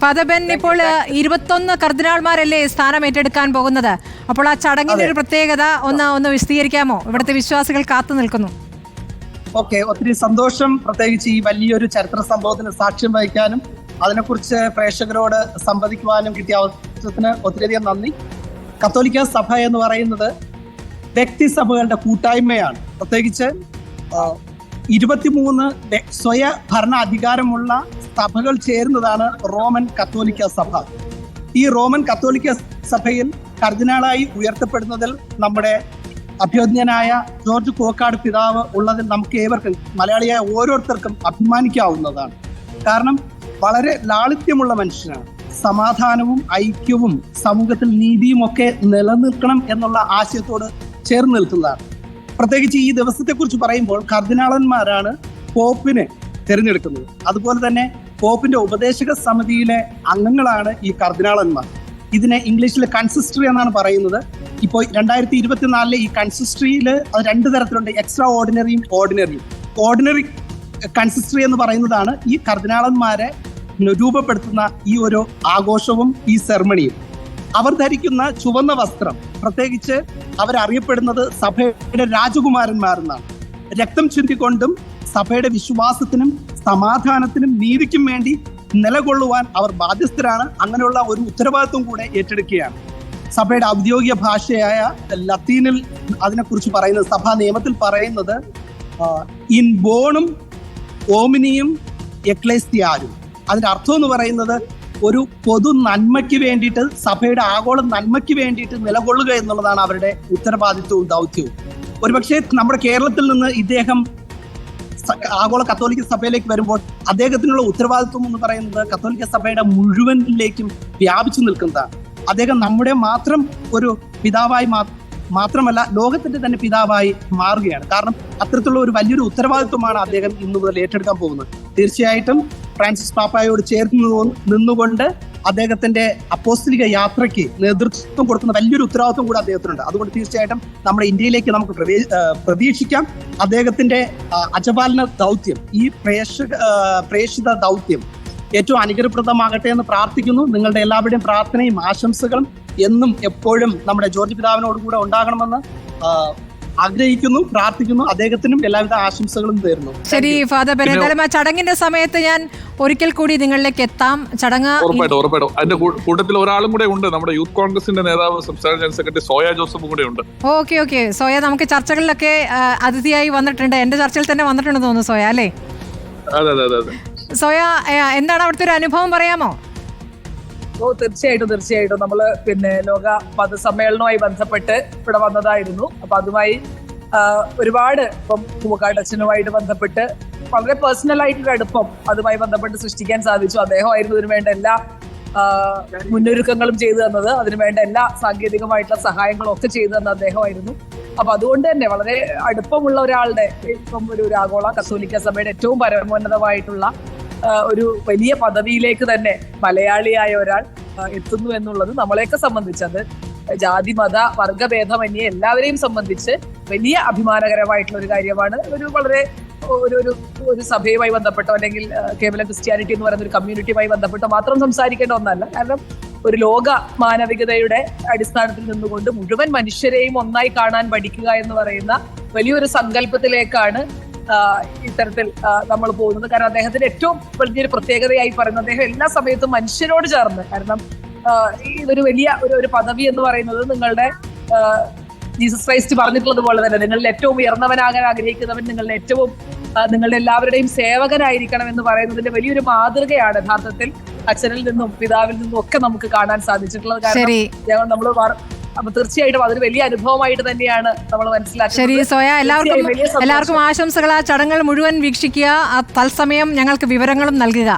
Father Ben, ഇപ്പോൾ 21 കർദിനാൾമാരല്ലേ സ്ഥാനം ഏറ്റെടുക്കാൻ പോകുന്നത്. അപ്പോൾ ആ ചടങ്ങിന്റെ ഒരു പ്രത്യേകത ഒന്ന് വിശദീകരിക്കാമോ? ഇവിടുത്തെ വിശ്വാസികൾ കാത്തു നിൽക്കുന്നു. ഓക്കെ, ഒത്തിരി സന്തോഷം. പ്രത്യേകിച്ച് ഈ വലിയൊരു ചരിത്ര സംഭവത്തിന് സാക്ഷ്യം വഹിക്കാനും അതിനെക്കുറിച്ച് പ്രേക്ഷകരോട് സംവദിക്കുവാനും കിട്ടിയ അവസരത്തിന് ഒത്തിരിയധികം നന്ദി. കത്തോലിക്ക സഭ എന്ന് പറയുന്നത് വ്യക്തിസഭകളുടെ കൂട്ടായ്മയാണ്. പ്രത്യേകിച്ച് 23 സ്വയ ഭരണ അധികാരമുള്ള സഭകൾ ചേരുന്നതാണ് റോമൻ കത്തോലിക്ക സഭ. ഈ റോമൻ കത്തോലിക്ക സഭയിൽ കർദിനാളായി ഉയർത്തപ്പെടുന്നതിൽ നമ്മുടെ അഭ്യജ്ഞനായ ജോർജ് കോക്കാട് പിതാവ് ഉള്ളതിൽ നമുക്ക് ഏവർക്കും, മലയാളിയായ ഓരോരുത്തർക്കും അഭിമാനിക്കാവുന്നതാണ്. കാരണം വളരെ ലാളിത്യമുള്ള മനുഷ്യനാണ്. സമാധാനവും ഐക്യവും സമൂഹത്തിൽ നീതിയും ഒക്കെ നിലനിൽക്കണം എന്നുള്ള ആശയത്തോട് ചേർന്ന് നിൽക്കുന്നതാണ്. പ്രത്യേകിച്ച് ഈ ദിവസത്തെക്കുറിച്ച് പറയുമ്പോൾ കർദിനാളന്മാരാണ് പോപ്പിനെ തിരഞ്ഞെടുക്കുന്നത്. അതുപോലെ തന്നെ പോപ്പിന്റെ ഉപദേശക സമിതിയിലെ അംഗങ്ങളാണ് ഈ കർദിനാളന്മാർ. ഇതിനെ ഇംഗ്ലീഷിൽ കൺസിസ്റ്ററി എന്നാണ് പറയുന്നത്. ഇപ്പോൾ 2024 ഈ കൺസിസ്റ്ററിയിൽ അത് 2 തരത്തിലുണ്ട്, എക്സ്ട്രാ ഓർഡിനറിയും ഓർഡിനറിയും. ഓർഡിനറി കൺസിസ്റ്ററി എന്ന് പറയുന്നതാണ് ഈ കർദിനാളന്മാരെ രൂപപ്പെടുത്തുന്ന ഈ ഒരു ആഘോഷവും ഈ സെറമണിയും. അവർ ധരിക്കുന്ന ചുവന്ന വസ്ത്രം, പ്രത്യേകിച്ച് അവരറിയപ്പെടുന്നത് സഭയുടെ രാജകുമാരന്മാരെന്നാണ്. രക്തം ചിന്തിക്കൊണ്ടും സഭയുടെ വിശ്വാസത്തിനും സമാധാനത്തിനും നീതിക്കും വേണ്ടി നിലകൊള്ളുവാൻ അവർ ബാധ്യസ്ഥരാണ്. അങ്ങനെയുള്ള ഒരു ഉത്തരവാദിത്വം കൂടെ ഏറ്റെടുക്കുകയാണ്. സഭയുടെ ഔദ്യോഗിക ഭാഷയായ ലത്തീനിൽ അതിനെക്കുറിച്ച് പറയുന്നത്, സഭാ നിയമത്തിൽ പറയുന്നത് ഇൻ ബോണും ഓമിനിയും എക്ലേസ്റ്റിയാരും. അതിന്റെ അർത്ഥം എന്ന് പറയുന്നത് ഒരു പൊതു നന്മയ്ക്ക് വേണ്ടിയിട്ട്, സഭയുടെ ആഗോള നന്മയ്ക്ക് വേണ്ടിയിട്ട് നിലകൊള്ളുക എന്നുള്ളതാണ് അവരുടെ ഉത്തരവാദിത്വവും ദൗത്യവും. ഒരുപക്ഷെ നമ്മുടെ കേരളത്തിൽ നിന്ന് ഇദ്ദേഹം ആഗോള കത്തോലിക്ക സഭയിലേക്ക് വരുമ്പോൾ അദ്ദേഹത്തിനുള്ള ഉത്തരവാദിത്വം എന്ന് പറയുന്നത് കത്തോലിക്ക സഭയുടെ മുഴുവനിലേക്കും വ്യാപിച്ചു നിൽക്കുന്നതാണ്. അദ്ദേഹം നമ്മുടെ മാത്രം ഒരു പിതാവായി മാത്രമല്ല, ലോകത്തിന്റെ തന്നെ പിതാവായി മാറുകയാണ്. കാരണം അത്തരത്തിലുള്ള ഒരു വലിയൊരു ഉത്തരവാദിത്വമാണ് അദ്ദേഹം ഇന്നു മുതൽ ഏറ്റെടുക്കാൻ പോകുന്നത്. തീർച്ചയായിട്ടും ഫ്രാൻസിസ് പാപ്പായോട് ചേർന്ന് നിന്നുകൊണ്ട് അദ്ദേഹത്തിന്റെ അപ്പോസ്തലിക യാത്രയ്ക്ക് നേതൃത്വം കൊടുക്കുന്ന വലിയൊരു ഉത്തരവാദിത്വം കൂടെ അദ്ദേഹത്തിനുണ്ട്. അതുകൊണ്ട് തീർച്ചയായിട്ടും നമ്മുടെ ഇന്ത്യയിലേക്ക് നമുക്ക് പ്രതീക്ഷിക്കാം. അദ്ദേഹത്തിന്റെ അജപാലന ദൗത്യം, ഈ പ്രേക്ഷിത ദൗത്യം ഏറ്റവും അനുഗ്രഹപ്രദമാകട്ടെ എന്ന് പ്രാർത്ഥിക്കുന്നു. നിങ്ങളുടെ എല്ലാവരുടെയും പ്രാർത്ഥനയും ആശംസകളും എന്നും എപ്പോഴും നമ്മുടെ ജോർജ് പിതാവിനോട് കൂടെ ഉണ്ടാകണമെന്ന് ആഗ്രഹിക്കുന്നു, പ്രാർത്ഥിക്കുന്നു. അദ്ദേഹത്തിനും എല്ലാവിധ ആശംസകളും നേരുന്നു. ശരി ഫാദർ ബെൻ, എന്തായാലും ആ ചടങ്ങിന്റെ സമയത്ത് ഞാൻ ഒരിക്കൽ കൂടി നിങ്ങളിലേക്ക് എത്താം. ചടങ്ങ് ഉറപ്പായിട്ടും അതിന്റെ കൂട്ടത്തിൽ ഒരാളും കൂടെ ഉണ്ട്, നമ്മുടെ യൂത്ത് കോൺഗ്രസിന്റെ നേതാവ്, സംസ്ഥാന ജനറൽ സെക്രട്ടറി സോയ ജോസഫ് കൂടെ ഉണ്ട്. ഓക്കെ സോയ, നമുക്ക് ചർച്ചകളിലൊക്കെ അതിഥിയായി വന്നിട്ടുണ്ട്. എന്റെ ചർച്ചയിൽ തന്നെ വന്നിട്ടുണ്ടെന്ന് തോന്നുന്നു സോയ, അല്ലേ? അതെ. സോയ, എന്താണ് അവിടുത്തെ ഒരു അനുഭവം, പറയാമോ? തീർച്ചയായിട്ടും നമ്മള് ലോക മതസമ്മേളനവുമായി ബന്ധപ്പെട്ട് ഇവിടെ വന്നതായിരുന്നു. അപ്പൊ അതുമായി ഒരുപാട് ഇപ്പം പൂക്കാട്ടച്ഛനുമായിട്ട് ബന്ധപ്പെട്ട് വളരെ പേഴ്സണൽ ആയിട്ടൊരു അടുപ്പം അതുമായി ബന്ധപ്പെട്ട് സൃഷ്ടിക്കാൻ സാധിച്ചു. അദ്ദേഹമായിരുന്നു ഇതിനു വേണ്ട എല്ലാ മുന്നൊരുക്കങ്ങളും ചെയ്തു തന്നത്, അതിനുവേണ്ട എല്ലാ സാങ്കേതികമായിട്ടുള്ള സഹായങ്ങളും ഒക്കെ ചെയ്തു തന്നത് അദ്ദേഹമായിരുന്നു. അപ്പൊ അതുകൊണ്ട് തന്നെ വളരെ അടുപ്പമുള്ള ഒരാളുടെ ഇപ്പം ഒരു ആഗോള കത്തോലിക്ക സഭയുടെ ഏറ്റവും പരമോന്നതമായിട്ടുള്ള ഒരു വലിയ പദവിയിലേക്ക് തന്നെ മലയാളിയായ ഒരാൾ എത്തുന്നു എന്നുള്ളത് നമ്മളെയൊക്കെ സംബന്ധിച്ചത് ജാതി മത വർഗഭേദമന്യേ എല്ലാവരെയും സംബന്ധിച്ച് വലിയ അഭിമാനകരമായിട്ടുള്ള ഒരു കാര്യമാണ്. ഒരു വളരെ ഒരു സഭയുമായി ബന്ധപ്പെട്ടോ അല്ലെങ്കിൽ കേവലം ക്രിസ്ത്യാനിറ്റി എന്ന് പറയുന്ന ഒരു കമ്മ്യൂണിറ്റിയുമായി ബന്ധപ്പെട്ടോ മാത്രം സംസാരിക്കേണ്ട ഒന്നല്ല. കാരണം ഒരു ലോക മാനവികതയുടെ അടിസ്ഥാനത്തിൽ നിന്നുകൊണ്ട് മുഴുവൻ മനുഷ്യരെയും ഒന്നായി കാണാൻ പഠിക്കുക എന്ന് പറയുന്ന വലിയൊരു സങ്കല്പത്തിലേക്കാണ് ഇത്തരത്തിൽ നമ്മൾ പോകുന്നത്. കാരണം അദ്ദേഹത്തിന്റെ ഏറ്റവും വലിയൊരു പ്രത്യേകതയായി പറയുന്നത് അദ്ദേഹം എല്ലാ സമയത്തും മനുഷ്യരോട് ചേർന്ന്, കാരണം ഇതൊരു വലിയ ഒരു പദവി എന്ന് പറയുന്നത് നിങ്ങളുടെ ജീസസ് ക്രൈസ്റ്റ് പറഞ്ഞിട്ടുള്ളത് പോലെ തന്നെ നിങ്ങളിൽ ഏറ്റവും ഉയർന്നവനാകാൻ ആഗ്രഹിക്കുന്നവൻ നിങ്ങളുടെ എല്ലാവരുടെയും സേവകനായിരിക്കണം എന്ന് പറയുന്നതിന്റെ വലിയൊരു മാതൃകയാണ് യഥാർത്ഥത്തിൽ അച്ഛനിൽ നിന്നും പിതാവിൽ നിന്നും ഒക്കെ നമുക്ക് കാണാൻ സാധിച്ചിട്ടുള്ളത്. കാരണം നമ്മൾ അപ്പൊ തീർച്ചയായിട്ടും അതൊരു വലിയ അനുഭവമായിട്ട് തന്നെയാണ് നമ്മൾ മനസ്സിലാക്കുന്നത്. ശരി സോയ, എല്ലാവർക്കും ആശംസകൾ. ആ ചടങ്ങുകൾ മുഴുവൻ വീക്ഷിക്കുക, തത്സമയം ഞങ്ങൾക്ക് വിവരങ്ങളും നൽകുക.